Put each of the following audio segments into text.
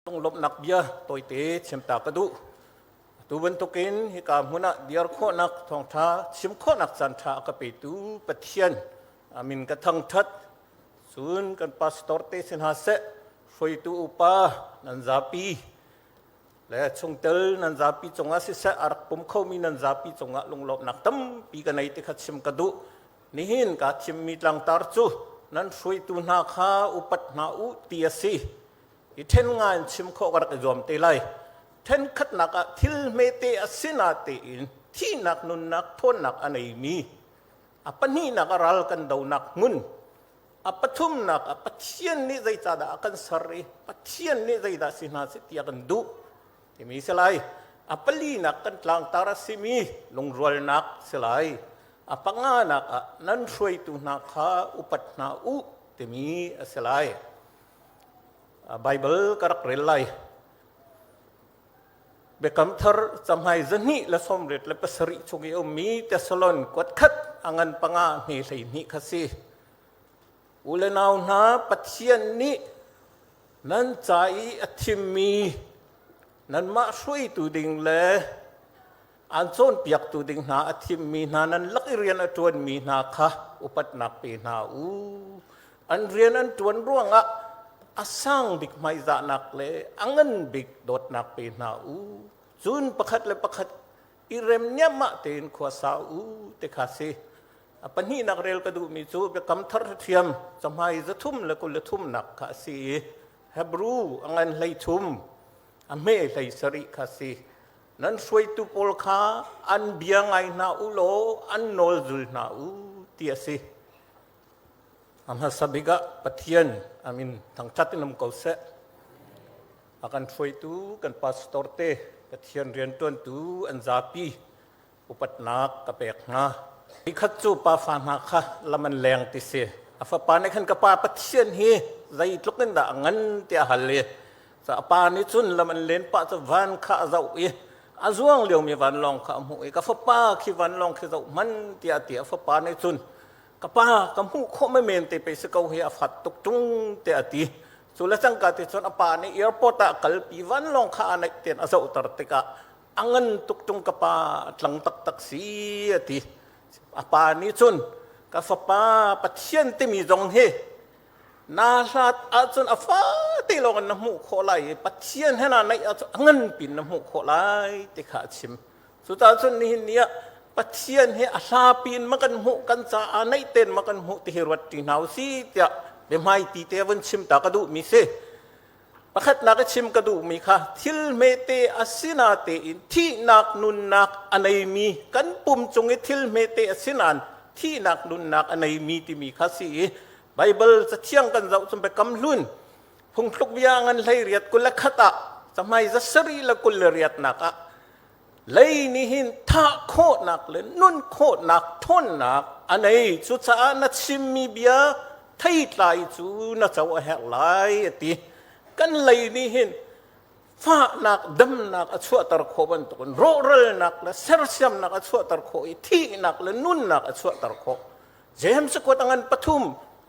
ต้องลบนักเบียตัวเตะเชื่อมตากระดูตัวบรรทุกินฮิกามุนะเดียร์โคนักทองท้าชิมโคนักสันท้ากระเปิดตัวปะเทียนอามินกระทังทัดส่วนกันพาสตอร์เตสินหาเสช่วยตัวอุปานันซาปีและชงเตลนันซาปีจงอาศิษย์อารักปุ่มเขามีนันซาปีจงอาลงลบนักตั้มปีกันในที่ขัดชิมกระดูนี่หินกัดชิมมีลังตาร์จูนั้นช่วยตัวนาคาอุปัตนาอุตียสีอีเทนงานชิมโคกระกจอมเตลัยเทนขัดนักทิลเมเตอสินาเตอินที่นักนุนนักทนนักอันไหนมีอปนี่นักรัลกันดาวนักมุนอปทุมนักอปเทียนนี่ใจตาดากันสรีปเทียนนี่ใจดาสินาสิตีกันดูที่มีสลายอปลีนักกันกลางตาราสิมีลงรัวนักสลายอปงานักนั้นช่วยตุนักข้าอุปัตนาอุที่มีสลายไบเบิลกระเรลัยเบคำทาร์จำให้จนี่และสมเด็จและประสริชงเอมีเตสลอนกวดขัดอังันปังอาเมลัยนิคสีอุเลนาวนาปัจเจียนนี้นั้นใจอธิมีนั้นมาช่วยตัวดิ่งเลยอันโซนเปียกตัวดิ่งนาอธิมีนานั้นลักเรียนอันจวนมีนาค่ะอุปัตนักปีนาอูอันเรียนอันจวนร่วงอาสังบิกไม่จานักเลยอังันบิกโดดนักเป็นนาอูจุนประคัดเลยประคัดอิเรมเนียมะเต็นขวาสาอูเตคาซีปัญหานักเรียนกระดูมิจูเบคำทาร์เทียมสมัยจะทุ่มและกุลทุ่มนักคาซีเฮบรูอังันเลยทุ่มอเมเลยสริคาซีนั้นช่วยตุโปลคาอันเบียงไงนาอูโลอันโนจุลนาอูเตียซีAmha sabiga patian amin thang chatin nam kau se akan foi tu kan pastor te patian rian tuan tu an zapi upat nak kapek na ikhat chu pa fa na kha laman leng ti se afa pa ne khan ka pa patian hi zai tlukin da ngan ti halle sa pa ni chun laman len pa cha van kha zau e azuang liu mi van long kha mu e ka fa pa khi van long khi zau man ti a ti afa pa ne chunกป้ากำหูโคไม่เมนเตไปสกาวเฮียฟัดตุกจุงเตอตีสุลจังกาติชนอปานี่เอร์พอร์ตกัลปีวันลงข้าในเตียนอาศัยตรติกะอังเงินตุกจุงกป้าหลังตักตักสีตีอปานี่ชนกฟ้าป้าปัจเจียนที่มีจงเฮนาลาดอาจนอฟ้าที่ลงน้ำหูโคไลปัจเจียนให้นาในอาจอังเงินปินน้ำหูโคไลที่ขาดชิมสุดท้ายชนนี่เนี่ยปัจเจียนเฮอาซาปีนมากันหูกันซาอันในเต็นมากันหูที่รวดที่นาวซีเตะเดี๋ยวไม่ตีเตวันชิมตากระดูมีเสประคัดนักชิมกระดูมีค่ะทิลเมเตอสินาเตอินที่นักนุนนักอันไหนมีกันปุ่มจงทิลเมเตอสินานที่นักนุนนักอันไหนมีที่มีค่ะสิไบเบิลจะเที่ยงกันเราจนไปกำลุ่นพงทุกอย่างอันไรเรียดกุลขัตะสมัยจะสรีละกุลเรียดนักเลยนี่หินท่าโคหนักเลยนุ่นโคหนักทนหนักอันไหนสุดท้ายนัดชิมมีเบียไทยไลจูนัดจะว่าแหกไหลตีกันเลยนี่หินฟ้าหนักดำหนักอัศวตรโคบันตุนโรเรหนักและเซอร์เซียมหนักอัศวตรโคที่หนักและนุ่นหนักอัศวตรโคเจมส์กวดอังปฐุม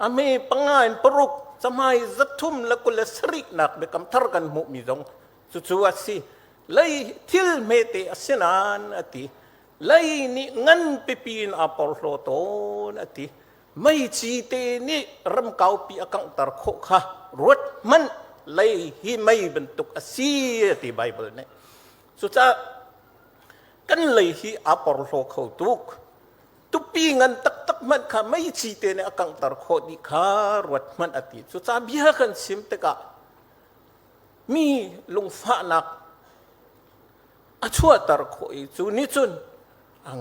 อเมปังงานปรุกสมัยจัตุมและกุลสริหนักเบคำทาร์กันมุมิดงสุดสุดสิเลยทิลเมเตอสินานอติเลยนี่เงินปีปีนอปอลโลโตนอติไม่จีเตนี่รำเกาปีอังตรโคค่ะรถมันเลยที่ไม่บรรทุกอสีที่ไบเบิลเนี่ยสุดท้ายกันเลยที่อปอลโลเขาตุกตุปีเงินตักมันค่ะไม่จีเตนี่อังตรโคดีค่ะรถมันอติสุดท้ายเบี้ยกันซิมเตกะมีลุงฟ้านักอัชวตรโคอีจูนิจุน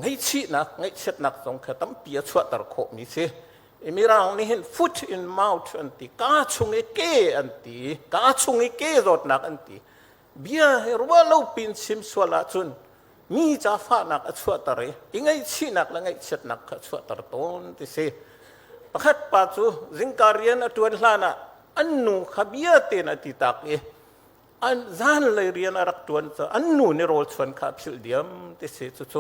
ไงชีนักไงเช็ดนักสงฆ์ตั้มปีอัชวตรโคมิเสมีร่างนี่เห็น foot in mouth อันตีกาชงเกอันตีกาชงเกรถนักอันตีเบียร์ว่าเราปินชิมสวลาจุนมีจ้าฟ้านักอัชวตรเไงชีนักและไงเช็ดนักอัชวตรต้นที่เสประคัดปัจจุจิงการียนอตวนลานะอันนูขบียเตนอติตักอันจานเลยเรียนรักตัวนจะอันนู้นโรลชวนข้าพิลเดียมที่เสียสุด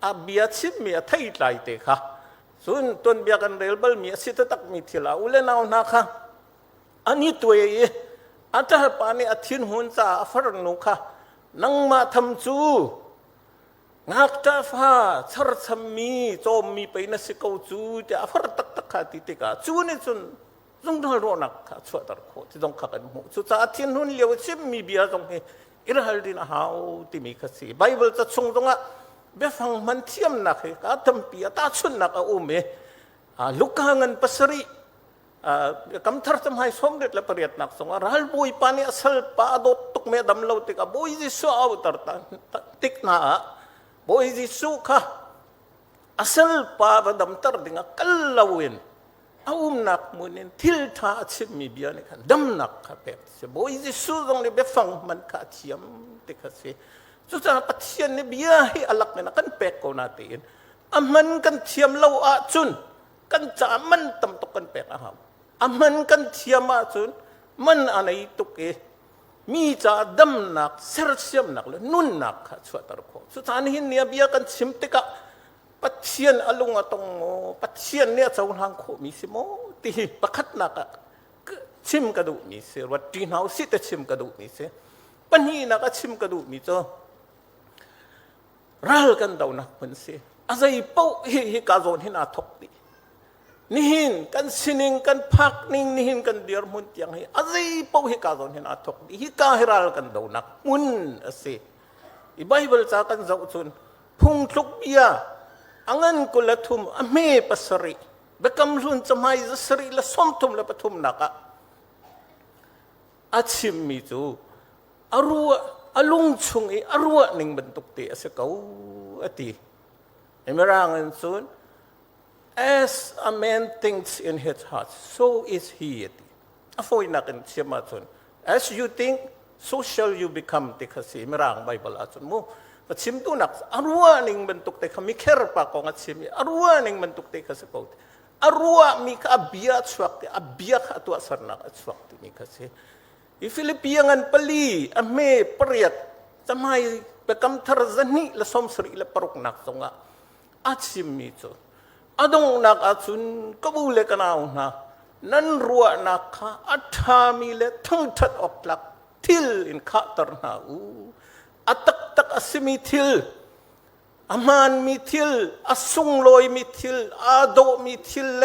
อาเบียชิมมีไทยไลเตค่ะส่วนต้นเบียกันเรลเบลมีสิทธิ์ตักมีทีละอุเลนเอาหนักค่ะอันนี้ตัวเอ อ อาจารย์ปานี่อาทินหุ่นจ่าฝรั่งนุค่ะนังมาทำจูงักจ้าฟ้าชรสมีโจมมีไปนัสิกาจูจะฝรั่งตักตักขาติติกาจูนี่จนจงดอลโรนักค่ะช่วยตระโคที่ต้องขักันหูจุดอาทินหุ่นเลี้ยวชิมมีเบียร์ตรงนี้อิรัลดินหาวที่มีคสีไบเบิลจะชงตรงอ่ะเบฟังมันเทียมนักเหรอทำปีตาชุนนักอุ้มเอลูกหาเงินปัสรีคำทัศน์ทำให้สมเด็จและประเดียดนักสงฆ์รัลบุยปานี่อสัลปาดตุกเมดัมเลวติกาบุยจิสุเอาตระติกนาบุยจิสุค่ะอสัลปาดัมตระดิ่งกัลลาวินเอานักมุนินทิลท่าชิมมีเบียนี่ค่ะดัมนักค่ะเป็ดเสบุยจิสุตรงนี้เบฟังมันค่ะเทียมติกาเสสุดท้ายปัจจัยนี่เบียให้อลักเนี่ยนะกันเป็ดก็น่าตีนมันกันเทียมเลวอาจุนกันจามันตำตกกันเป็ดอะครับมันกันเทียมอาจุนมันอะไรตุกมีจ่าดำนักเสือเสียมนักเลยนุ่นนักค่ะช่วยตระโคสุดท้ายนี้เนี่ยเบียกันชิมติกะปัจเจียนอลุงอตงโมปัจเจียนเนี่ยเจ้าทางโคมีสิโมตีประคัดนักอะชิมกระดูกมีเสียวัดจีนเฮาสิแต่ชิมกระดูกมีเสียปัญญีนักชิมกระดูกมีเจ้ารัลกันดาวนักมันเสียอะไรเป้าฮิกาโซนฮินาทกตีนี่หินกันสินิงกันพักนิ่งนี่หินกันเดียร์มุนเตียงให้อะไรเป้าฮิกาโซนฮินาทกตีฮิกาฮิรัลกันดาวนักมุนเสียอีไบเบิลจากกันจะอุนพุ่งทุกเบียอังเงินกุลทุมอเมปัสริเบกำรุนจะไม่จะสริละสมทุมละปทุมนักอาชิมมิจูอารัวอาลุงชงอารัวหนึ่งบรรทุกเตะสกาวอติเอเมรังอันซุน as a man thinks in his heart so is he อติอาฟอยนักอันเชื่อมาซุน as you think so shall you become ติคสีเมรังไบเบิลอาซุนมูปัจฉิมตุนักอารัวหนึ่งบรรทุกเตะขมิเคร์ปากของอาชิมอารัวหนึ่งบรรทุกเตะขสกาวอารัวมีข้าเบียสวักติอาเบียข้าตัวสรนักสวักติมีคสีอีฟิลิปปิยังปลีอเมเปรียดจะไม่ไปกำทรจันนี่ละสมสรีละปรุกนักสงะอาชิมมิจูอดงนักอาจุนกบูเลกันเอานะนั่นรัวนักข้าอัฐามีเลทั้งทัดออกหลักทิลอินข้าตรนาอูอัตตักอสิมิทิลอามานมิทิลอสุงลอยมิทิลอาโดมิทิลเล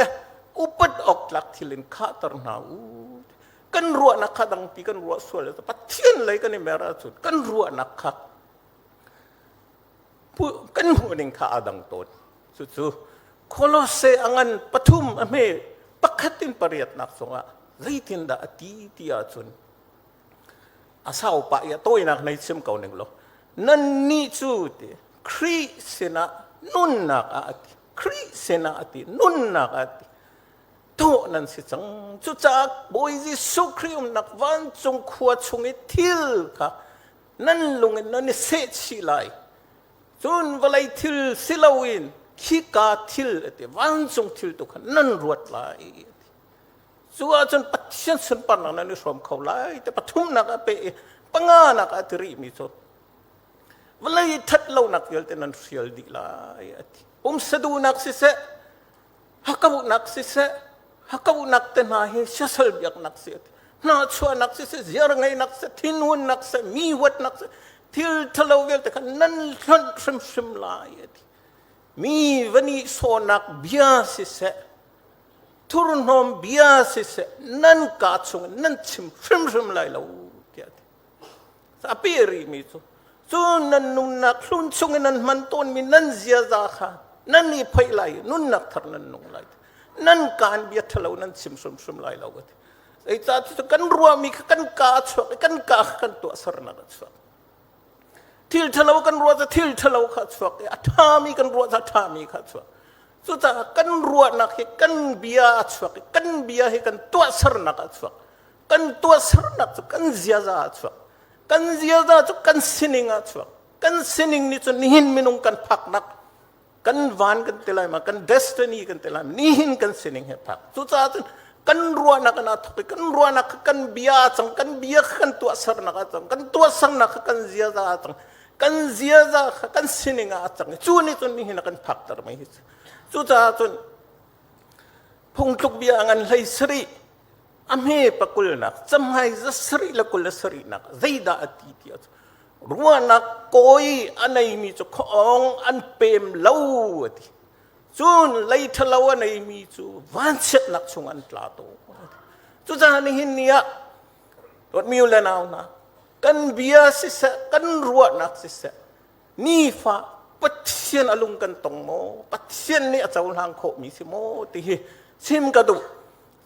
อุปดออกหลักทิลอินข้าตรนาอูกันรัวนักขัดังปีกันรัวส่วนเลยแต่ปัจเจียนเลยกันในเมราสุดกันรัวนักขัดผู้กันหัวหนึ่งข้าดังต้นสุดๆโคลอเซอังันปฐุมอเมปักขัดินปริยัตนักสงะไรทินดาอตีที่อาจุนอาสาวปะยาโต้ยนักในเชื่อมเก่าหนึ่งหรอนั่นนี่จุดครีเสนานุนนักอาติครีเสนาอาตินุนนักอาติโตนั่นสิจังจุดจากบอยจิสุครีมนักวันจงขวดชงทิลค่ะนั่นลุงนั่นเสดสิไลจนวันไลทิลสิลาวินขี้กาทิลแต่วันจงทิลตุกันนั่นรวดไลส่วนจนปัจจัยสันปันนั้นนี่สมเขาไลแต่ปฐุมนักเปปังานักอัตริมิโซวันไลทัดเล่านักเยลแต่นั้นเสียลดีไลสะดูนักสิเสฮักกบุนักสิเสฮักกบุนักแต่นาเฮชะสลบิกนักเสียน่าชัวนักเสียเสียรงไงนักเสียทินวนนักเสียมีวัดนักเสียทิลทะเลาเวลแต่กันนั่นทันชิมลายมีวันนี้โซนักเบียสิเสทุรนอมเบียสิเสนั่นกาดชงนั่นชิมลายเราเดียดสับเปรีมิโซส่วนนั่นนุ่นนักลุนชงนั่นมันต้นมีนั่นเสียจาค่ะนั่นนี่ไปไลนุ่นนักทารนั่นนุ่งไลนั่นการเบียดทะเลนั่นชิมไลเราก็ที่ไอ้ตาที่กันรัวมีกันกาชวกกันกากันตัวสรนักชวกทิลทะเลกันรัวจะทิลทะเลขัดชวกอัฐามีกันรัวจะฐามีขัดชวกสุดท้ายกันรัวนักให้กันเบียดชวกกันเบียให้กันตัวสรนักชวกกันตัวสรนักกันเสียจาชวกกันเสียจาชวกกันสินิงชวกกันสินิงนี่จนหินมินุงกันพักนักกันวันกันเตลัยมากันเดสตินีกันเตลัยนี่หินกันสินิงให้พักสุดท้ายกันรัวนักนักกันรัวนักกันเบียจังกันเบียกันตัวสรนักจังกันตัวสรนักกันเสียจาจังกันเสียจากันสินิงจังจู่นี่จนนี่หินกันพักตระไม่หิสุดท้ายจนพงทุกเบียงันเลยสรี อเมปกุลนักจำให้จะสริละกุลสรินักใจดาอติที่รัวนักโกยอันไหนมีจุของอันเปมเล่าที่จูนไล่ทะเลาอันไหนมีจูวันเช็ดนักชงอันตลาโตจูจานี่หินเนียรถมิวเลนาวนะกันเบียสิเสกันรัวนักสิเสนี่ฟ้าปัจเจียนอลุงกันตรงโมปัจเจียนนี่อาจจะหลังโคมีสิโมที่ซิมกระดู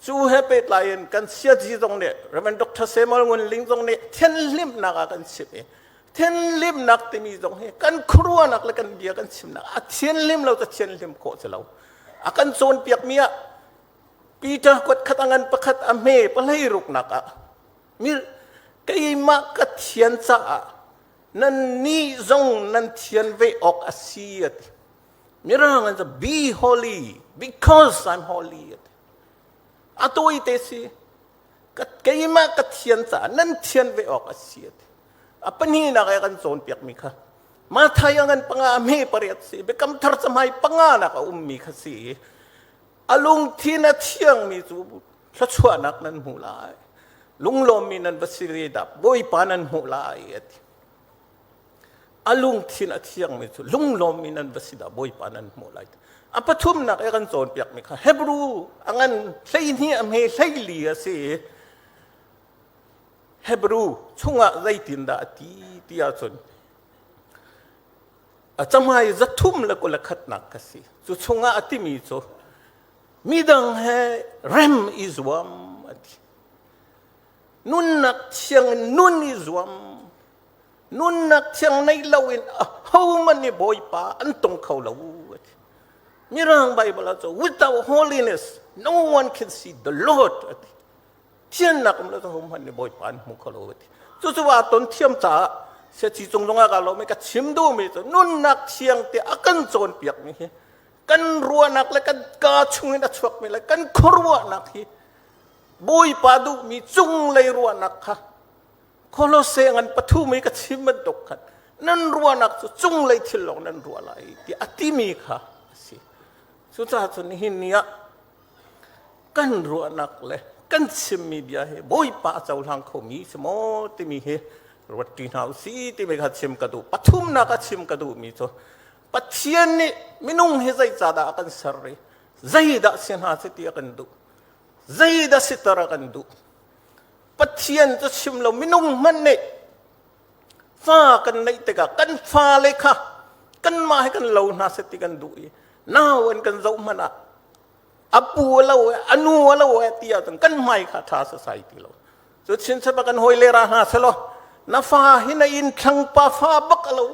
จูเฮเปตไลน์กันเสียจีตรงเนี่ยเราเป็นด็อกเตอร์เซมอลเงินลิงตรงเนี่ยเทนลิมนักกันสิบเทนลิมนักที่มีตรงนี้กันครัวนักและกันเบียกันสิบนักเทนลิมเราจะเทนลิมโคจะเราอากันโซนเปียกเมียปีเตอร์กดขัดงันประคัดอเมย์ปะเลยรุกนักมีไก่มากัดเทียนซะนั่นนี่จงนั่นเทียนเวออกอาเซียตมีเรื่องกันจะ be holy because I'm holyอาตัวอีเตสิกัดไก่มากัดเทียนซะนั่นเทียนเวออกอาเซียตapa ni nak akan zon piak mika mata yangan pangame pariat si bekam thar samai pangana ka ummi khasi alung thina thiang mi chu thachwa nak nan mulai lunglom mi nan basiri da boy panan mulai ati alung thina thiang mi chu lunglom mi nan basida boy panan mulai apa thum nak akan zon piak mika hebru angan sei ni am he sei li asi Hebrew ช่วงอะไรตินดาที่อาจนจำให้จะทุ่มแล้วก็ละขัดนักสิช่วงอาทิมีโซมีดังเฮเรมอิสวามนุนนักเชียงนุนอิสวามนุนนักเชียงในลาวินเขามันนี่บอยป้าอันตรงเขาลาวมีเรื่องไบเบิลโซ without holiness no one can see the Lordเทียนนักมันเราต้องหุ่มหันในบ่อยปานมุขโลวิจู่ๆว่าตนเทียมจ่าเสียจีจงจงอากาศเราไม่กัดชิมดูไม่จ้ะนุ่นนักเชียงเตะกันโจนเปียกนี่กันรัวนักและกันกาชุงนักชวกไม่เลยกันครัวนักที่บ่อยปาดูมีจุงเลยรัวนักค่ะโคโลเซงันปะทุไม่กัดชิมมันตกกันนั่นรัวนักจุงเลยที่หลงนั่นรัวอะไรที่อติมีค่ะสิสุดท้ายส่วนนี้เนี่ยกันรัวนักเลยกันชิมมีเดียเฮบ่อยป้าเจ้าหลังเขามีสมอที่มีเฮรถกินหาวซีที่ไม่ขัดชิมกระดูปฐุมนักชิมกระดูมีโซปัจเจียนนี่มินุ่งเฮใจจ่าดากันสระใจดาเสียนหาสิตีกันดูใจดาสิตระกันดูปัจเจียนจะชิมเรามินุ่งมันเนี่ยฟ้ากันในแต่กันฟ้าเลยค่ะกันมาให้กันเราหาสิตีกันดูน่าวันกันเจ้ามันอาปูเราอนุเราที่อาจจะกันไม่ขาดท่าสัยที่เราจุดสิ้นสุดกันหอยเลราหาสโลน้าฟ้าหินอินชังป้าฟ้าบักเรา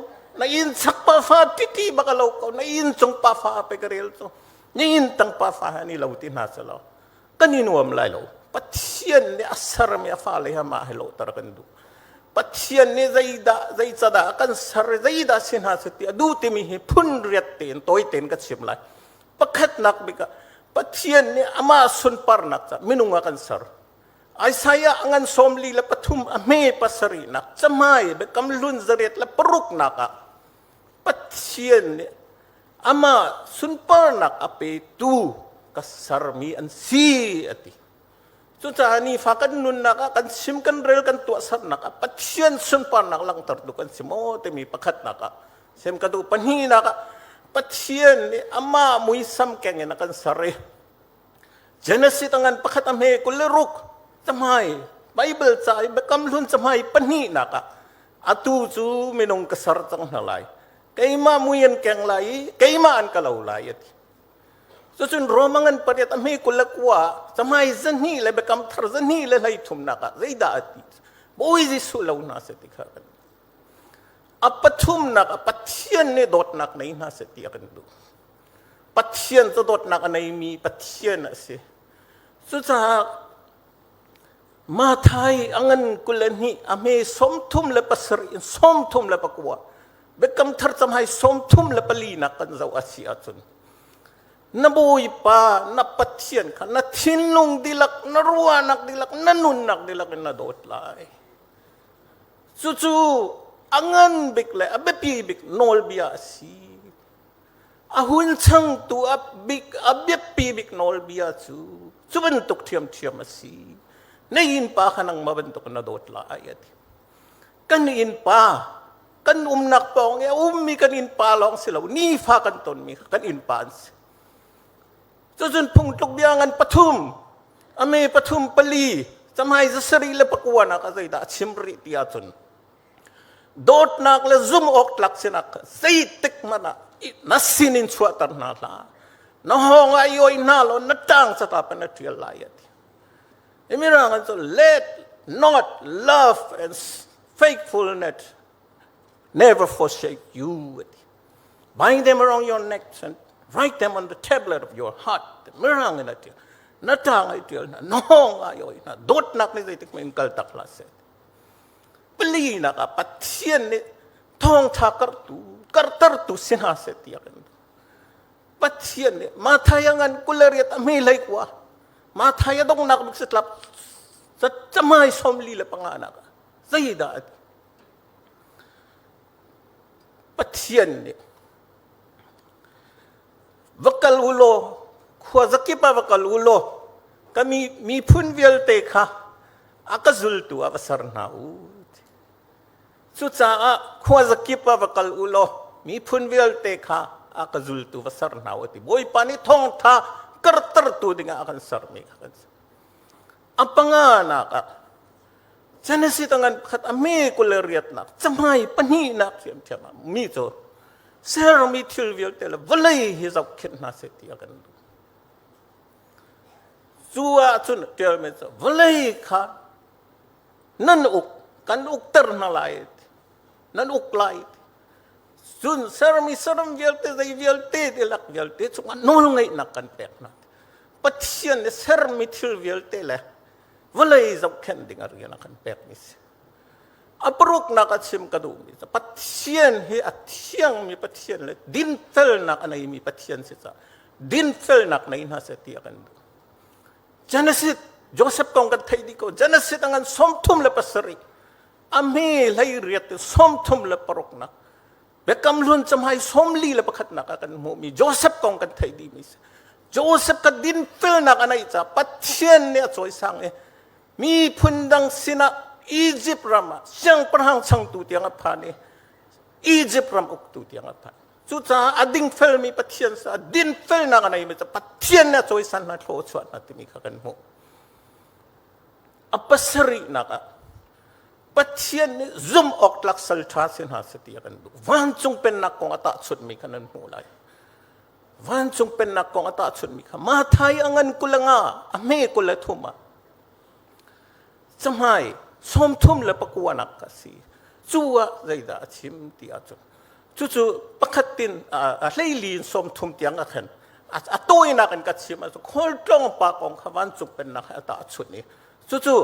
น้าอินสักป้าฟ้าติบักเราเขาน้าอินจงป้าฟ้าไปกระเรลโซนี่อินตั้งป้าฟ้านี่เราที่นาสโลกันนี่นัวมไลเราปัจเจียนเนี่ยอัศรมีฟ้าเลยฮะมาให้เราตระกันดูปัจเจียนเนี่ยใจจ่าดากันสระใจดาสินหาสติดูที่มีพุ่นเรียดเต็นตัวเต็นก็ชิมไลปักขัดนักบิกปัจเจียนเนี่ยอามาสุนปาร์นักจ้ะมินุงอากันสระไอ้สายอังสมลีและปฐุมอเมปัสรีนักจะไม่เบกำลุนจริตและปรุกนักปัจเจียนเนี่ยอามาสุนปาร์นักอเปตูกัสรมีอันซีอติจุดจานี่ฝากันนุนนักกันชิมกันเร็วกันตัวสัตนักปัจเจียนสุนปาร์นักลังตัดดูกันสิโมเตมีประคัดนักเซมกันดูปัญหีนักปัจเจียนนี่อามามุยซ้ำแกงนักกันสระเจเนสิตังกันประคัดอเมกุลรุกทำไมไบเบิลใจเบกำลุนทำไมปนีนักอาตูจูไม่นงกษัตริย์จังหลายใครมามุยันแกงไหลใครมาอันกะเหลาไหลส่วนโรมังอันปฏิทัมให้กุลกว่าทำไมจันนี่เลยเบกำทรจันนี่เลยให้ทุ่มนักใจด่าติบ่อยจิสุเหลานาสติขากันอัปทุ่มนักปัจเจียนเนี่ยโดดนักในนาสติกันดูปัจเจียนจะโดดนักในมีปัจเจียนสิสุดท้ายมาไทยอังเงินกุลนี่อเมสมทุมและปัสรีสมทุมและปะกัวเบกำทัดสมัยสมทุมและปลีนักกันเจ้าอาเซียนนบุยป้านปัจเจียนขันนทินลุงดิลักนรัวนักดิลักนนุนนักดิลักนโดดไลจู่ๆอังเงินบิกเลยอเบปีบิกโนลบิอาซีอาหุนช่างตัวบิกอเบปีบิกโนลบิอาจูจุบันตุกเทียมอาซี in pa ka ng mabentok na dot la ayat kan in pa kan nak pong ya mi kan in pa long sila ni fa kan ton mi kan in pa so jun pung tuk biangan patum ame patum pali samai sa sarili pakuan na kasi da chimri tiya chun dot nak le zoom ok lak sinak say tik mana nasinin suatar na la na hong ayoy nalo na tang sa tapan na tiya layat imirangan so let not love and faithfulness never forsake you. Bind them around your necks and write them on the tablet of your heart. Mirang na tiya. Natang ito na noong ayoy na dot nak ni zaitik mo yung kaltaklaset. Pali na ka patiyan ni tong kartartu sinaset yakin. Patiyan ni matayangan kulariyat amilay kwa. Matayadong nakabagsitlap sa tamay somlila panganak. Zayda patiyan ni vakal ulo khwazaki pa vakal ulo kami mi phunvial te kha akazul tu avasar na u chu cha khwazaki pa vakal ulo mi phunvial te kha akazul tu vasar na u ti boy pani thong tha kartar tu dinga akan sar mi kha apangana ka Genesis tangan kat ame kuleriat nak, samai pani nak siam siam mito, ser mitil viol tela, valai hisap kit naseti akan. Zua cun tel mesa, valai ka, nan uk kan uk ternalait, nan uk lait. Sun ser mi seram viol te zai viol te delak viol te, cuma nol ngai nak kan pek nak. Patian ser mitil viol tela. Walay zap ken dengar yan akan permis. Aprok na katsim kadumi. Patiyan hi atiyang mi patiyan le. Dinfel nak anay mi patiyan sisa. Dinfel nak na inhasa tiyakan do. Janasit Joseph kong katay di ko. Janasit angan somtum le pasari. Ame lay riyat somtum le parok na. Bekam lun samhay somli le pakat nak akan mumi. Joseph kong katay di mis. Joseph ka dinfel nak anay sa patiyan niya soy sang mi pundang sina Egypt rama siyang perhang sang tu tiang apa ni Egypt ram uk tu tiang apa suta ading fel mi patian sa din fel na kanay mi patian na choy san na tho chwa na timi kakan mo apa seri na ka patian ni zoom ok lak sal tha sin ha sa tiang du wan chung pen nak kong ata chut mi kanan mo lai wan chung pen nak kong ata chut mi ka ma thai angan kulanga ame kulathuma samai somthum le pakuanak kasi chuwa zaida chim ti achu chu pakatin a leilin somthum tiang akhan atoi na kan kachim achu khol tong pa kong khawan chu pen na ata chu ni chu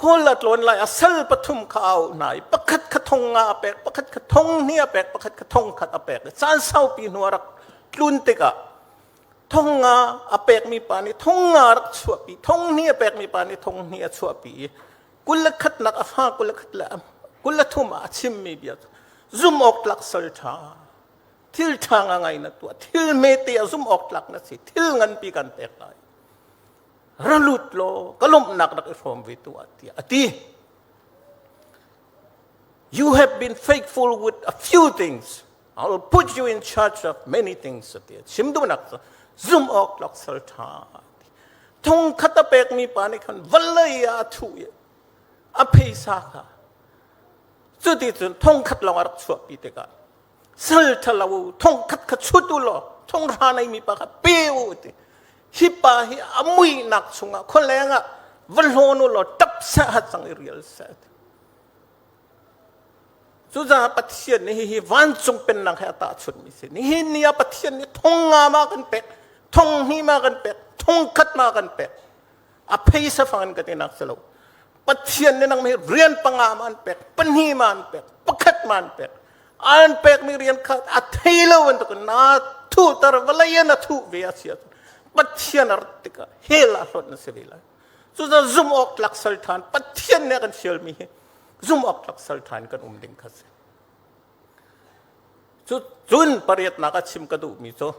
khol la tlon lai asal pathum khau nai pakhat khathong nga pek pakhat khathong nia pek pakhat khathong khat apek san sau pi nuarak tlun te ka thong nga apek mi pani thong nga rak chuapi thong ni apek mi pani thong ni chuapi kulakhat nak afa kulakhat la kulathuma chim mi bia zoom ok lak sal tha thil thanga ngai na tu thil me te zoom ok lak na si thil ngan pi kan pek lai ralut lo kalom nak rak from vi tu ati you have been faithful with a few things I will put you in charge of many things ati simdu nak zoom ok lak sal tha thong khata pek mi pani khan valaya thu ye apei sa kha chu ti chun thong khat long arak chu pi te ka sal thalaw thong khat kha chu tu lo thong ra nai mi pa kha pe u ti hi pa hi amui nak chunga kholenga valhonu lo tap sa hat sang real set chu za pathian ni hi wan chung pen nang ha ta chun mi se ni hi nia pathian ni thong nga ma kan pek thong hi ma kan pek thong khat ma kan pek apei sa fangan ka tinak salo pathian ni nang mi rian pangaman pek panhi man pek pakhat man pek an pek mi rian khat athilo wan to na thu tar valaya na thu ve asia pathian artika hela hot na sevila so the zoom ok lak sultan pathian ne kan sial mi zoom ok lak sultan kan ding khase so jun pariat na ka chim ka du mi so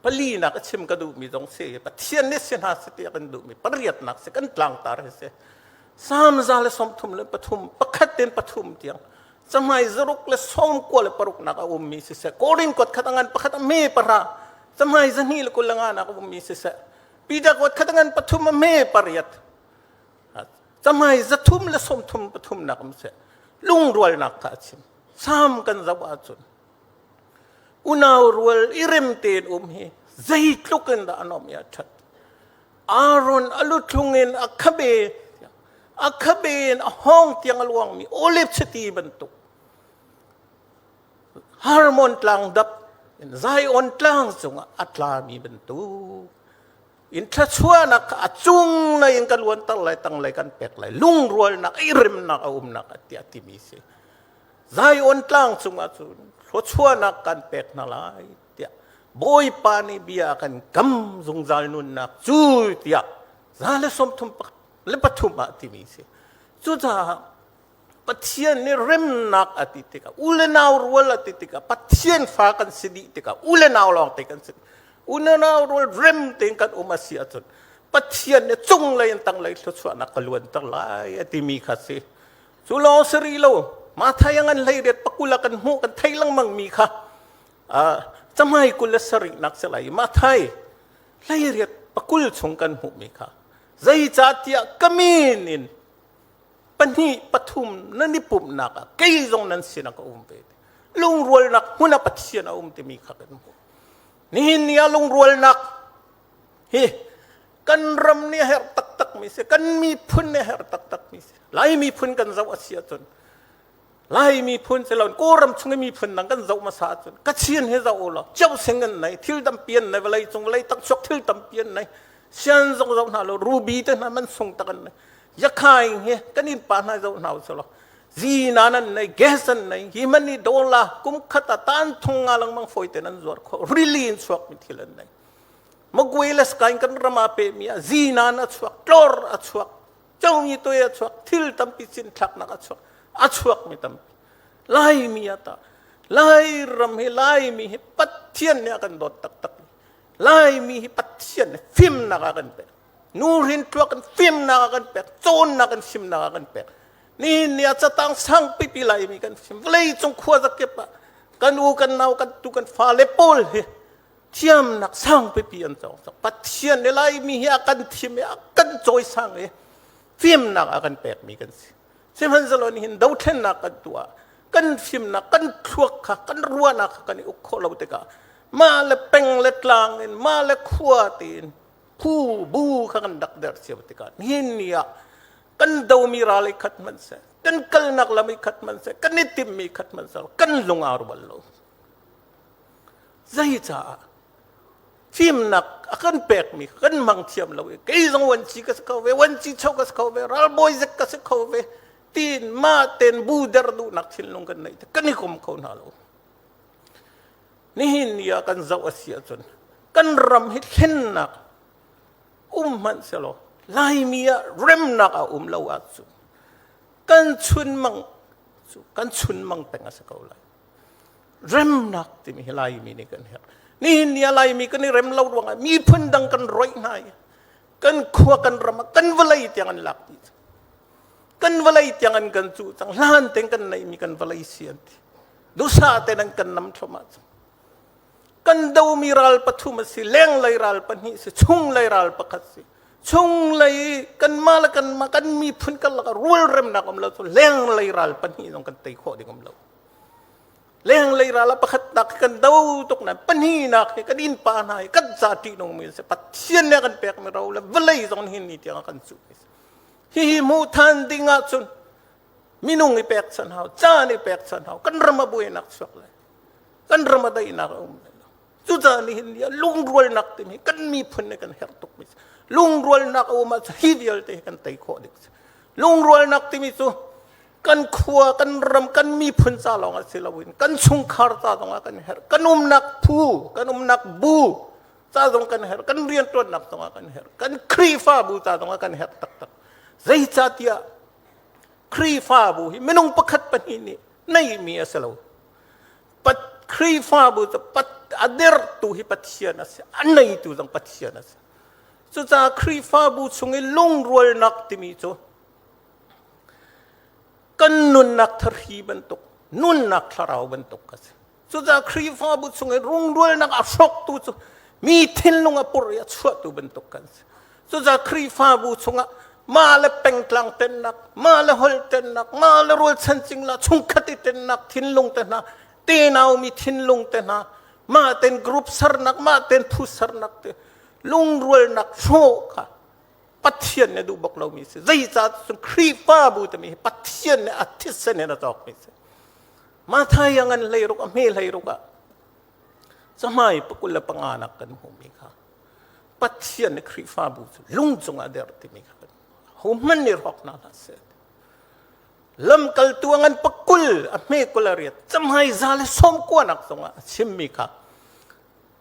ปลีนักชิมกระดูมีตรงเสียปะเทียนเนี่ยเสียหาสติกันดูมีปริยัตินักเสียกันกลางตาเรเสียสามซาเลสมทุมเลยปฐุมประคัดเดินปฐุมเตียงสมัยจรุกเลยสมกว่าเลยปรุกนักอุ้มมีเสียโกรินกดขัดงานประคัดเมปราสมัยจะนี่เลยกุลงานนักอุ้มมีเสียปีดากดขัดงานปฐุมเมปริยัติสมัยจะทุ่มเลยสมทุมปฐุมนักอุ้มเสียลุงรวยนักขาชิมสามกันจะว่าจุนอุณาวรวยอิริมเตนอุ้มเฮใจลุกันดานอมยาชัดอารอนอลุทุงเงินอัคเบนห้องเตียงหลวงมีโอลิฟสตีบรรทุกฮาร์โมนตลังดับใจอ่อนตลังสงอัตลามีบรรทุกอินทรัชัวนักอจุงในอินกันล้วนตั้งไหลกันเป็กไหลลุงรวยนักอิริมนักอุ้มนักเตียติมีเสใจอ่อนตลังสงอจุนชัวนักกันเป็กนั่นไหลเตียบอยปานิบิยากันกำจงใจนุนนักจูเตียใจเลสมทุมปักเลปฐุมอาติมีเสจุดาปัจเจียนนี่เริ่มนักอาทิตย์กะอุเลนาวรัวอาทิตย์กะปัจเจียนฟ้ากันสิดิติกะอุเลนาวลองติกันสิอุเลนาวรัวเริ่มติกันอุมาเสียจนปัจเจียนเนี่ยจงเลยตั้งเลยสุดส่วนนักล้วนตั้งเลยอาทิมีข้าศึกสุโลสรีโลมาทายังกันเลยเด็ดปักกุลกันหูกันไทยลังมังมีค่ะจะไม่กุลสรีนักสลายมาไทยเลยเด็ดปักกุลชงกันหูมีค่ะใจจัดยากมีนินปนีปฐุมนั่นนี่ปุ่มนักเกยจงนั้นสินักอุ้มเวดลุงรวยนักหุ่นปัจเจียนอุ้มที่มีข้ากันหูนี่เนี่ยลุงรวยนักเฮกันรำเนี่ยเฮรตักมีเสกันมีพุ่นเนี่ยเฮรตักมีเสไล่มีพุ่นกันเจ้าเสียจนไล่มีพุ่นเสร็จแล้วกูรำชงมีพุ่นนั่งกันเจ้ามาสาจนกัจเชียนเฮเจ้าโอละเจ้าเสงันไหนทิลดำเปียนไหนเวลาจงเวลาตักชกทิลดำเปียนไหนเชียนจงเจ้าหน้าเรารูบีเท่านั้นมันส่งตะกันไหนยักษ์ให้เฮกันอินปานให้เจ้าหน้าเสร็จแล้วจีนานันไหนเกสันไหนฮิมันนี่โดนละกุมขัดตันทงงาลังมังฝอยเตนันจวดเขาริลีนสวกมิทิลันไหนมกเวลสกายกันรมาเปมีอาจีนานัดสวกตอร์อัดสวกเจ้ามีตัวอัดสวกทิลตัมปิสินทักนักอัดสวกมีตัมไล่มีอัตาไล่รำให้ไล่มีปัจเจียนเนี่ยกันโดดตักไล่มีปัจเจียนฟิมนักกันเปนูรินตัวกันฟิมนักกันเปโจนนักกันฟิมนักกันเปนี่เนี่ยจะตั้งสังปิไลมีกันฟิมเลยจงขวดสักเก็บกันอูกันนาวกันตุกันฟ้าเลปอลเฮเทียมนักสังปิอันจงปัจเจียนเนี่ยไล่มีอากันทีมอากันจอยสังเฮฟิมนักกันเปมีกันสิเช่นนั้นจะลองเห็นดาวเทนนักกันตัวกันฟิมนักกันทวกกันรัวนักกันอุโคลาวติกามาเลเป็งเลตลางมาเลขวดตีนผู้บูกันดักเดอร์เสียบติกานี่เนี่ยกันดาวมีราลิขัดมันเสกันกัลนักลามีขัดมันเสกันนิติมมีขัดมันเสกันลงอารบัลโลใจจ้าฟิมนักกันเปกมีกันมังเทียมเราเกยจงวันจีก็สเขาเววันจีชกก็สเขาเวรัลบอยซ์ก็สเขาเวตีนมาเต็นบูเดอร์ดูนักชิลลงกันไหนกันนี่คมเขาหนาโลนี่เนี่ยกันเจ้าเสียจนกันรำให้เห็นนักมันเสียโลไล่มีอะเริ่มนักเราอัดสุกันชุนมังเป็นอะไรก็ไล่เริ่มนักที่มีไล่มีนี่กันเหรอนี่เนี่ยไล่มีกันนี่เริ่มเล่าว่ามีพื้นดังกันร้อยนายกันขัวกันรำกันวลัยที่กันหลักกันวลัยที่กันจู่ตั้งล้านเต็งกันไหนมีกันวลัยเสียนดูซาเต็งกันน้ำชมากันดาวมีรัลปฐุมสิเลี้ยงเลยรัลปนิสิชุ่งเลยรัลปขัดสิชุ่งเลยกันมาละกันมากันมีพุ่นกันละกันรัวเริ่มนักอมเราตัวเลี้ยงเลยรัลปนิต้องกันตีข้อดีอมเราเลี้ยงเลยรัลปขัดนักกันดาวตกนั้นปนินักกันอินปานายกันจัตินงมีสิปัจเจียนเนี่ยกันเปกไม่เราเลยเวลัยตรงนี้นี่ที่กันสุดฮิมูทันดิ่งอ่ะสุนมินุงอีเปกสันหาวจ้านี่เปกสันหาวกันรำบุยนักสุกเลยกันรำได้นักอมจุดนี้เนี่ยลุงรวยนักที่มีกันมีพุ่นกันเฮรตุกมิสลุงรวยนักเอามาฮิเดียลที่กันไต่ข้อดิกลุงรวยนักที่มีสุกันขัวกันรำกันมีพุ่นซาลองสิลาวินกันชุงคาร์ตาตรงกันเฮรกันนักผู้กันนักบูซาตรงกันเฮรกันเรียนตัวนักตรงกันเฮรกันครีฟ้าบูซาตรงกันเฮรตักใจจัดยาครีฟ้าบูฮิไม่นุ่งประคัดปนีนี่ไม่มีอะไรปัดครีฟ้าบูจะปัด ader tu hi pathian ase anai tu dang pathian ase chu cha khri fa bu chungi lung rual nak ti mi chu kan nun nak thar hi ban tok nun nak tharau ban tok ase chu cha khri fa bu chungi rung rual nak asok tu chu mi thin lung apur ya chua tu ban tok kan chu cha khri fa bu chunga ma le peng tlang ten nak ma le hol ten nak ma le rul chan ching la chung khati ten nak thin lung ten na te nau mi thin lung ten na ma ten group sar nak ma ten thu sar nak te lung rul nak sho kha pathian ne du bok lo mi se zai cha chung khri fa bu te mi pathian ne athis se ne na tok mi se ma thayang an lei ro ka me lei ro ka samai pakul panganak kan hu mi kha pathian ne khri fa bu lung chung a der ti mi kha human ni rok na la se lam kal tuangan pakul a me kulariat samai zale som ko nak songa simmi kha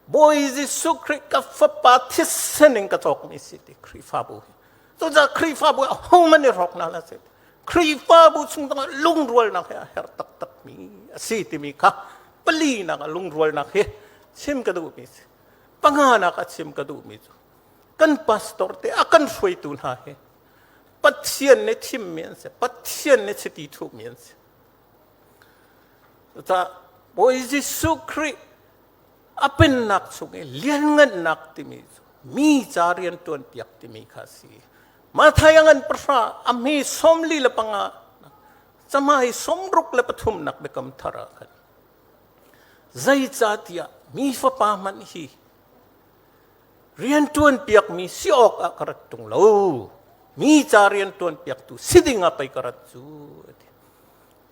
boy ji sukri ka fa pathis sening ka tok mi si ti khri fa bu to ja khri fa bu human ni rok na la se khri fa bu chung tang lung rual na kha her tak tak mi si ti mi kha pali na ka lung rual na khe sim ka du mi pangana ka sim ka du mi kan pastor te akan soi tu na he pathian ne thim mian se pathian ne chiti thu mian se ta boy ji sukri apen nak sunge lian ngan nak ti mi charian ton piak ti mi khasi ma thayangan prasa ami somli la panga samai somruk la pathum nak bekam thara khan zai chatia mi fa pa man hi rian ton piak mi siok akarat tung lo mi charian ton piak tu sidinga pai karat chu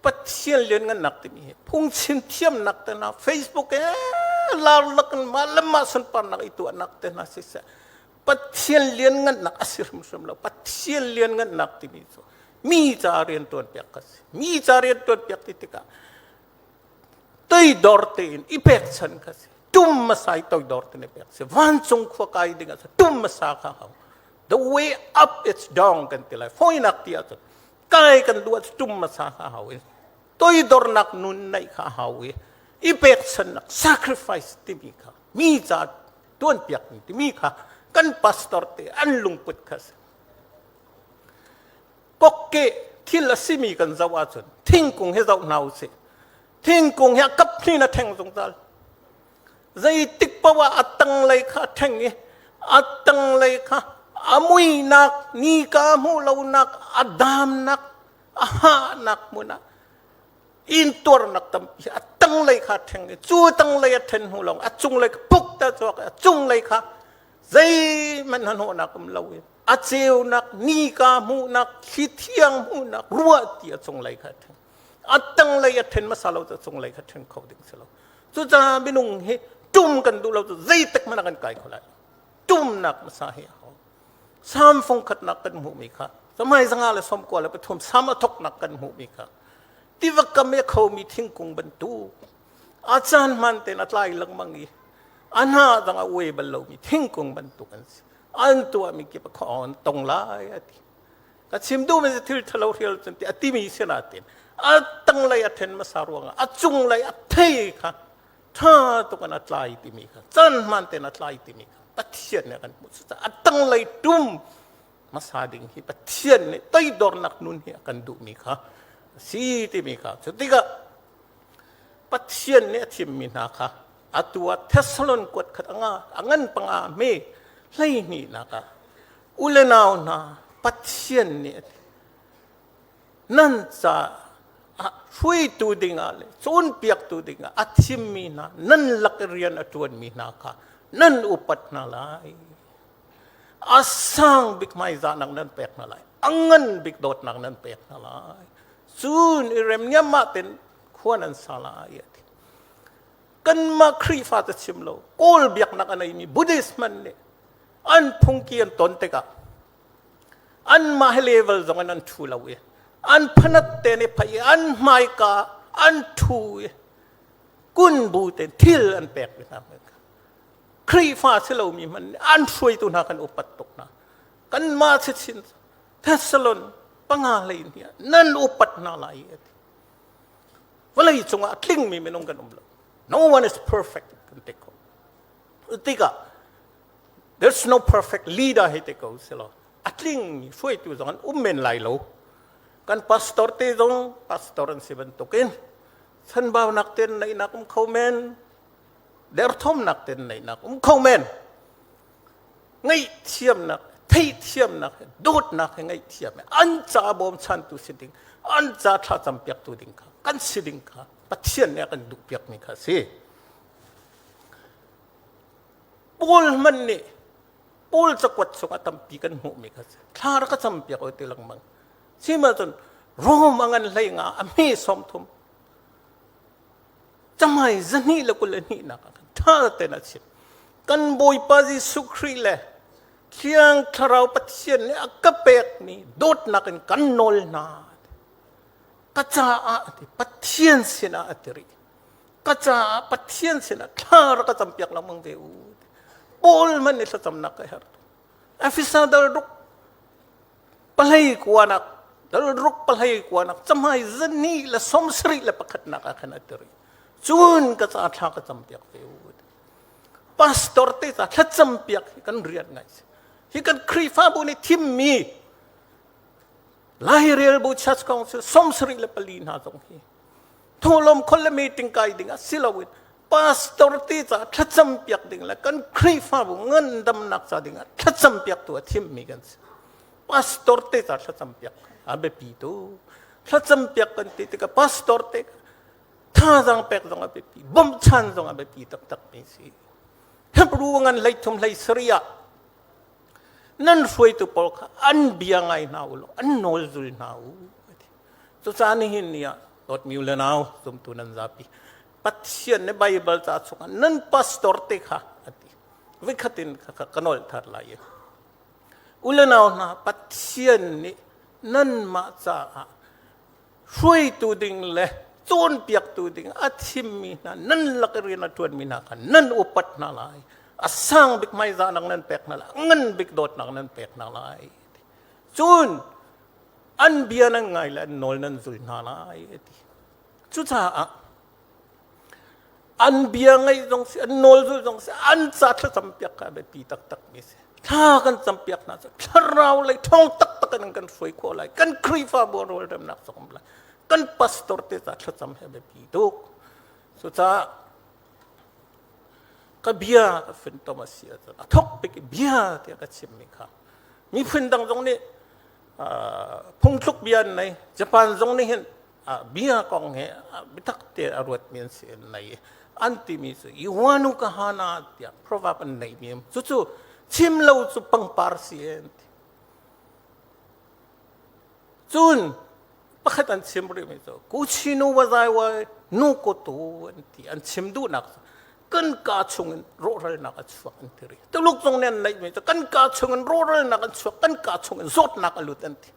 pathian lian ngan nak ti mi phung chin thiam nak ta na facebook lar lakan malam ma san par nak itu anak te na sisa pathian lian ngan nak asirum sum lo pathian lian ngan nak ti mi so mi charian ton piak kas mi charian ton piak ti tika toi dorte in ipek chan kas tum masai toi dorte ne piak se wan chung khwa kai dinga tum masa kha ha the way up it's down kan tilai foi nak ti at kai kan duat tum masa kha ha we toi dor nak nun nai kha ha we ipek chan nak sacrifice ti mi kha mi cha ton piak ni ti mi kha kan pastor te an lung put khas kokke thil asimi kan zawa chun thing kung he zau nau se thing kung he kap ni na theng jong dal zai tik pawa atang lai kha theng ni atang lai kha amui nak ni ka mu lo nak adam nak aha nak muna in tor nak tam atang lai kha theng ni chu tang lai then hu long achung lai puk ta chok achung lai kha zai man han ho nak kum lo acheu nak ni ka mu nak khi thiang mu nak ruwa ti achung lai kha theng atang lai then ma salo ta chung lai kha theng khau ding salo chu cha binung he tum kan du lo zai tak man kan kai kholai tum nak ma sa he ho sam phong khat nak kan mu mi kha samai zanga le som ko le pathum sam thok nak kan mu mi kha tiwak ka me khau mi thing kung ban tu achan man te na tlai lang mangi anha danga we bal lo mi thing kung ban tu kan an tu mi ki pa khon tong lai ati ka chim du me thil thalo rial chen ti ati mi se na tin atang lai athen ma sarwanga achung lai athei kha tha to kan atlai ti mi kha chan man te na tlai ti mi kha pathian ne kan mu sa atang lai tum masading hi pathian ne toi dor nak nun hi kan du mi kha si ti mi kha chutiga pathian ne thim mi na kha atua thesalon kot khat anga angan panga me lai ni na ka ulenau na pathian ne nan cha hui tu dinga le chon piak tu dinga athim mi na nan lakrian atuan mi na kha nan upat na lai asang bik mai za nang nan pek na lai angan bik dot nang nan pek na lai sun irem nya ma ten khwanan sala ya kan ma khri fa ta chimlo kol biak nak anai mi buddhist man ne an phungkian ton te ka an ma level zong an thu lawe an phanat te ne phai an mai ka an thu kun bu te thil an pek ni na khri fa selo mi man an shui tu na kan upat tok na kan ma chin thasalon panga le ni nan upat na lai walai chunga tling mi menong kan umlo no one is perfect kan te ko tiga there's no perfect leader hete ko selo atling foi tu zon men lai lo kan pastor te zong pastoran siban tokin san baw nakten na inakum komen der thom nakten na inakum komen ngay thiam nak thei thiam nak dot nak ngay thiam an cha bom chan tu siding an cha tha cham piak tu ding ka kan siding ka pathian ne kan du piak ni kha si pol man ni pol chakwat sok atam pi kan hu mi kha thar ka cham piak o tilang mang sima ton rom angan lai nga ami som thum chamai zani la kulani na ka tha te na chi kan boy pa ji sukri le thiang tharau pathian ne akapek ni dot na kan nol na kacha a ti pathian sina atri kacha pathian sina thar ka cham piak lamang ve u pol man ni sa cham na ka har afisa dal ruk palai kuanak dal ruk palai kuanak chamai zani la somsri la pakhat na ka khana atri chun ka cha tha ka cham piak ve u pastor te sa thacham piak kan riat ngai hi kan krifa bu ni thim mi lai real bu church council somsri le palin ha jong hi tholom khol meeting kai dinga silawit pastor te sa thacham piak ding la kan krifa bu ngan dam nak sa dinga thacham piak tu thim mi kan pastor te sa thacham piak abe pi tu thacham piak kan te ka pastor te tha jang pek jong abe pi bom chan jong abe pi tak tak mi si hebruangan lai thum lai sria nan foi tu pol kha an biangai naulo an nol zul nau to chani hin nia lot miule nau tum tu nan zapi pathian ne bible cha chunga nan pastor te kha ati vikhatin kha kanol thar lai ulenau na pathian ni nan ma cha foi tu ding le chon piak tu ding athim mi na nan lakari na tuan mi na kan nan upat na lai asang bik mai za nang nan pek na la ngan bik dot nang nan pek na lai chun an bia nang ngai la nol nan zul na lai ti chu cha an bia ngai jong se an nol zul jong se an cha thla cham piak ka be pi tak tak mi se tha kan cham piak na cha tharau lai thong tak tak kan foi ko lai kan krifa bo rol dem nak som lai kan pastor te cha thla cham he be pi duk chu cha ka bia ka fin tomasia cha thok pe ki bia te ka chim mi kha mi phin dang jong ni phung thuk bian nai japan jong ni hin bia kong he bitak te arwat min se nai anti mi su iwanu ka hana tia proverb nai mi chu chu chim lo chu pang par sien chun pakhat an chim ri mi chu ku chinu wa zai wa nu ko tu anti an chim du nak kan ka chungin ro ral nak a chuak an tiri to luk jong nen nai mi kan ka chungin ro ral nak an chuak kan ka chungin zot nak a lut an ti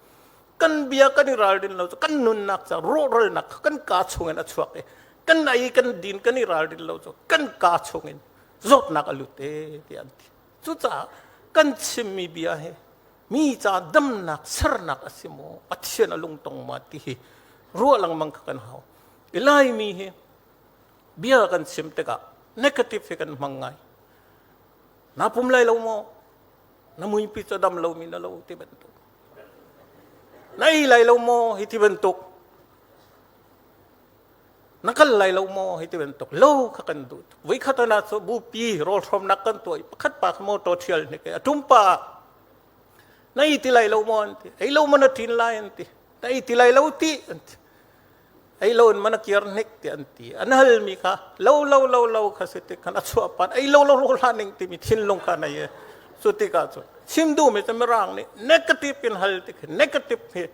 kan bia kan ral din lo kan nun nak cha ro ral nak kan ka chungin a chuak e kan ai kan din kan ral din lo kan ka chungin zot nak a lut e ti an ti chu cha kan chim mi bia he mi cha dam nak sar nak asimo pathian alung tong ma ti hi ro lang mang kan hau ilai mi he bia kan chim te ka negative kan mangai na pumlai lo mo na mui pi cha dam lo mi na lo ti bentuk nai lai lo mo hi ti bentuk nakal lai lo mo hi ti bentuk lo kha kan du wi khatana so bu pi rol from nak kan toi pakhat pa mo to thial ne ke atumpa nai ti lai lo mo anti ai lo mo na tin lai anti nai ti lai lo ti anti ai lo man kier nek ti anti anhal mi kha lo kha se te khana chua pan ai lo la ning ti mi thin long kha na ye su ti ka chu sim du me tam rang ni negative in hal ti negative he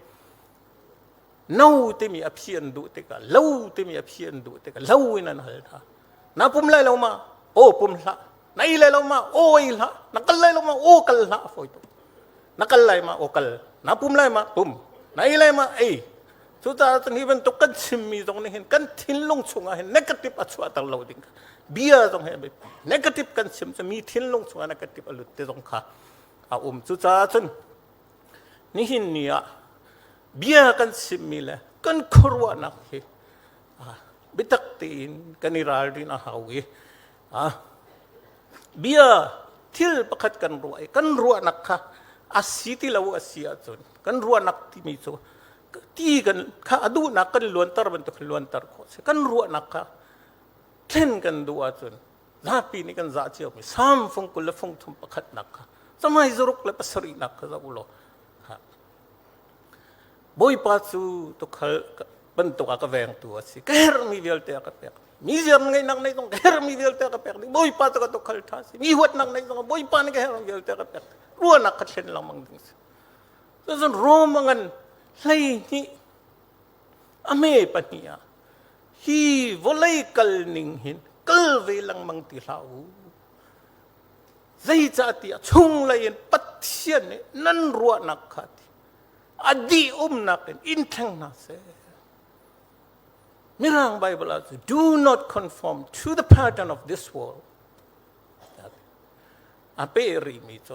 no ti mi aphian du ti ka lo ti mi aphian du ti ka lo in an hal tha na pum lai lo ma o pum la nai lai lo ma o i la nakal lai lo ma o kal la foi tu nakal lai ma o kal na pum lai ma pum nai lai ma ai chu ta tan hi ben to kan chim mi jong ni hin kan thin long chunga hin negative a chua tang lo ding bia jong he negative kan chim cha mi thin long chunga negative alut te jong kha a chu cha chun ni hin nia bia kan chim mi le kan khorwa nak he bitak tin kan iral din a hawi เบียทิลประคัดกันรัวกันรัวนักค่ะอาศิติลาวอาศิอาจนกันรัวนักที่มีโซที่กันข้าดูนักกันล้วนตระบันตุล้วนตระโคสกันรัวนักค่ะเช่นกันดูอาจนลาปีนี้กันจ่าเจียวมีสามฟงกุลฟงทุมประคัดนักค่ะสมัยจรุกเลปัสรีนักค่ะจะอุโลค่ะบอยปัสสุตุขลเป็นตุกากแวงตัวสิแกรมีเวลเตะกับเปกมีเสียงไงนักในตรงแกรมีเวลเตะกับเปกบอยปัสก็ตุขลท่าสิมีหัวนักในตรงบอยปันแกรมีเวลเตะกับเปกรัวนักเช่นลำมังดิ้งสิส่วนโรมังกันเลยนี่อเมย์ปนียฮีวอลเลยกัลนิงหินกัลเวลังมังติลาวใจจัดที่ชุ่งเลยปัตเชียนนั่นรัวนักขัดอดีนักอินทังนักเสมิรังไบเบิลว่า do not conform to the pattern of this world อาเปรีมีโจ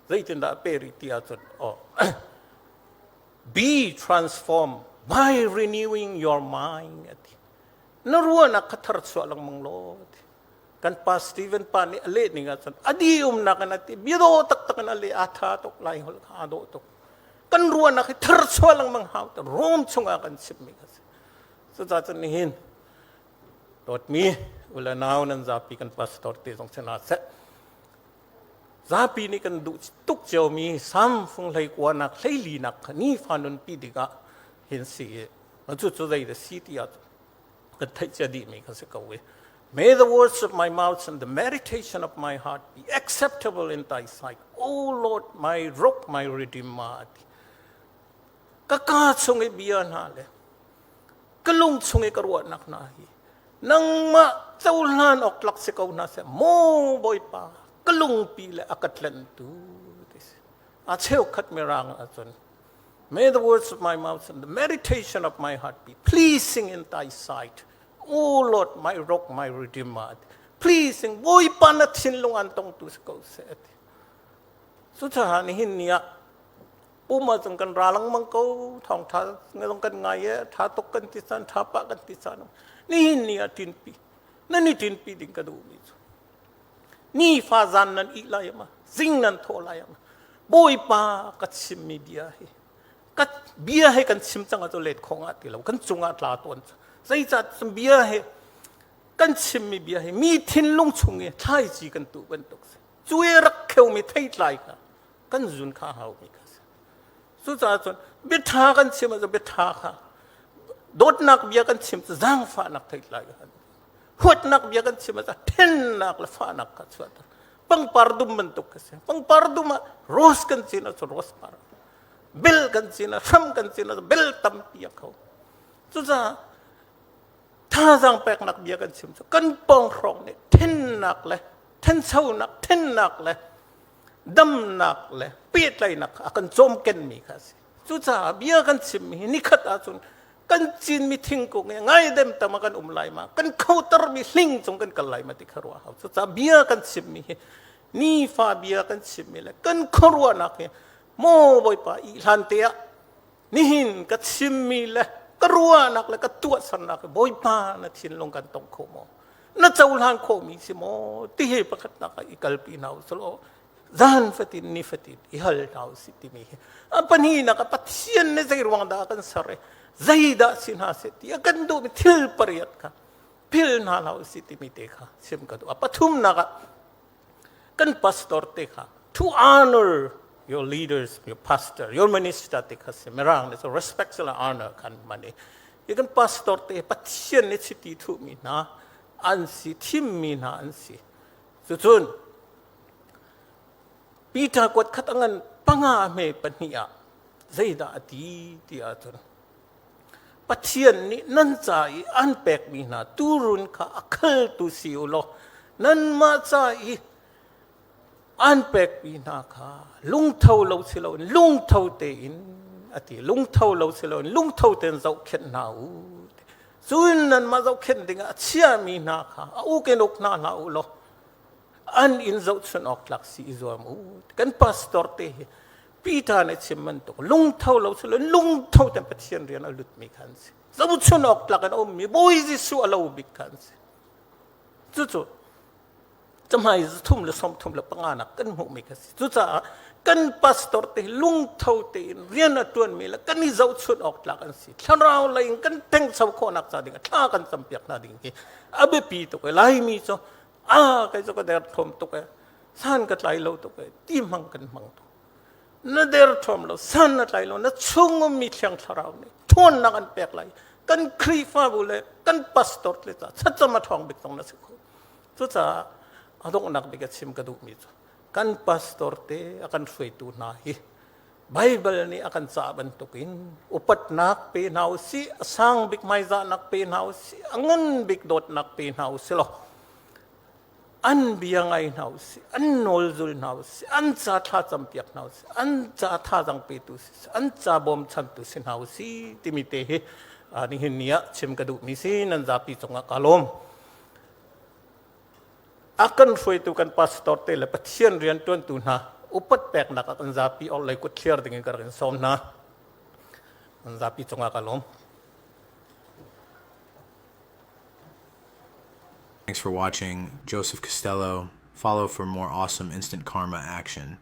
ใจจินดาเปรีที่อาจจะbe transformed by renewing your mind นรัวนักขัดรัศวลังมังโลกันพาสตีเวนปานี่เล่นี่กันสันอดีนักนัดที่บิโดตักกันเล่อาธาตกไล่หัวอาโดตกกันรัวนักขัดรัศวลังมังหาวแต่ร่มชงอากันสิบมิกันสุดท้ายจะนี่เห็นตอดมีเวลาหนาวนั้นจะปีกันพาสตอร์ตีสองชนะเสซาปีนี้กันดูตุกเจ้ามีสามฟงไหลกว่านักไหลลีนักนี่ฟานุนปีดิกะเห็นสิมันจุดจุดใดเดสิที่อากันไทยจะดีมีกันสักเอาไว้ May the words of my mouth and the meditation of my heart be acceptable in thy sight, O Lord, my rock, my redeemer. กะกาชงไอเบียนาเลยกะลุงชงไอกระวนักนาฮีนังมาเจ้าลานออกหลักเสกเอานาเสโมบอยปากะลุงปีเลยอากาศเลนตูอาเชลขัดเมรังอาจน May the words of my mouth and the meditation of my heart be pleasing in thy sight, O Lord, my rock, my redeemer. Pleasing, boy panat sinlungan tong tu sa kauset. So sa hanihin niya, pumatong kan ralang mangkaw, thong tha ngalong kan ngaya, thatok kan tisan, thapa kan tisan. Nihin niya tinpi, nani tinpi din kadumi. Ni fazan nan ilayama, zing nan tholayama. Boy pa katsim mi biyahe. Kat biyahe kan simtang ato let kong atilaw, kan sungat laton. Sa isa sa biyahe, kan sim mi biyahe, mi tinlong chungi, thay ji kan tu bentok. Zuwe rakkew mi thay tlay ka, kan zun ka haw mi ka. So sa aton, betha kan sim ato betha ka. Dot nak biya kan sim sa zang fa nak thay tlay ka. Huwat nak biya kan sim ato, ten nak la fa nak ka suata. Pang pardum bentok kasi. Pang pardum ma, ros kan sina sa ros para. Bel kan sina, ram kan sina, bel tampiyak ho. So sa,ท่าสังแปลกนักเบียกันชิมกันปองครองเนี่ยเท่นหนักเลยเท่นเศร้าหนักเท่นหนักเลยดำหนักเลยเปียดไรหนักกันโจมกันมีค่ะสิจุดจ้าเบียกันชิมมีนิคัดอาจุนกันจีนมีทิ้งกูไงง่ายเดิมแต่มากันไหลมากันเข้าตรมีลิงจงกันกันไหลมาที่ครัวเขาจุดจ้าเบียกันชิมมีนี่ฟ้าเบียกันชิมมีเลยกันครัวนักเนี่ยโม่บ่อยป่าอีหลันเตียนี่หินกันชิมมีเลยกรัวนักเลยก็ตัวสนักบ่อยปานะทิ้งลงกันตรงโคมน่าจะอุลานโคมีสิโมที่เหตุประกนักอีกลปีนาวสโลจานฟัตินนิฟัตินอีฮัลนาวสิติมีอันปนีนักปัตเซียนเนี่ยใจรวงดากันสระใจดาสินาสิติกันดูมิทิลปริยัตค่ะพิลนาลาวสิติมีเตค่ะซิมกันดูปัทุมนักกันปัสตอร์เตค่ะ to honor your leaders, your pastor, your minister, te kasi merang so respect sila honor kan mani. Ikan pastor te patien ni citi tu mina ansi tim mina ansi. Sutun. Pita kuat katangan pangame pania. Zaida ati tiatun. Patien ni nansai anpek mina turun ka akal tu siulo. Nan macaiอันเป็กปีนาคาลุงเท่าเราสิเราลุงเท่าเต็นอติลุงเท่าเราสิเราลุงเท่าเต็นเราเข็นหนาวส่วนนั้นมาเราเข็นดิ่งเชียมีนาคาอุเกนกนาหนาวโลอันอินเราชนออกหลักสีจวมูกันพาสตอร์เตปีตาในชิมันตกลุงเท่าเราสิเราลุงเท่าเต็นปฏิเสธเรียนอลุดมีกันสิเราชนออกหลักกันอมมีบอยซิสุอาเราบิกันสิ จู่ๆจะไม่ทุ่มหรือสมทุ่มหรือปังอานักกันหูไม่กันสิจู่ๆกันพาสตอร์เตลุงเท่าเตนเรียนตัวมีแล้วกันนี่จะสุดออกหลักกันสิถ้าเราเลยกันเต็งสาวคนนักจาดิ่งถ้ากันสัมผัสนาดิ่งที่อาเบปีตัวไล่มีจ้าใครจะก็เดินทมตัวสันก็ไล่เราตัวที่มังกันมังตัวนั่นเดินทมเราสันนั่นไล่เรานั่นช่วงมีเชียงทาราวนี่ทวนนักกันเปียกไล่กันครีฟ้าบุเลยกันพาสตอร์เลยจ้าชัดจะมาทองบิกตรงนั้นสิคุณจู่ๆadong anak bigat sim kaduk mito kan pastor te akan suitu nahi Bible ni akan saban tukin upat nak pe nausi sang bik maiza nak pe nausi angan bik dot nak pe nausi lo an biangai nausi an nolzul nausi an cha tha champiak nausi an cha tha jang pe tu an cha bom chan tu sin nausi timite he ani hinia sim kaduk mi sin an zapi chonga kalom akan suitu kan pastor te le pathian rian tuan tu na upat pek nak akan zapi oleh kut clear dengan karan som na an zapi chonga kalom. Thanks for watching. Joseph Costello. Follow for more awesome instant karma action.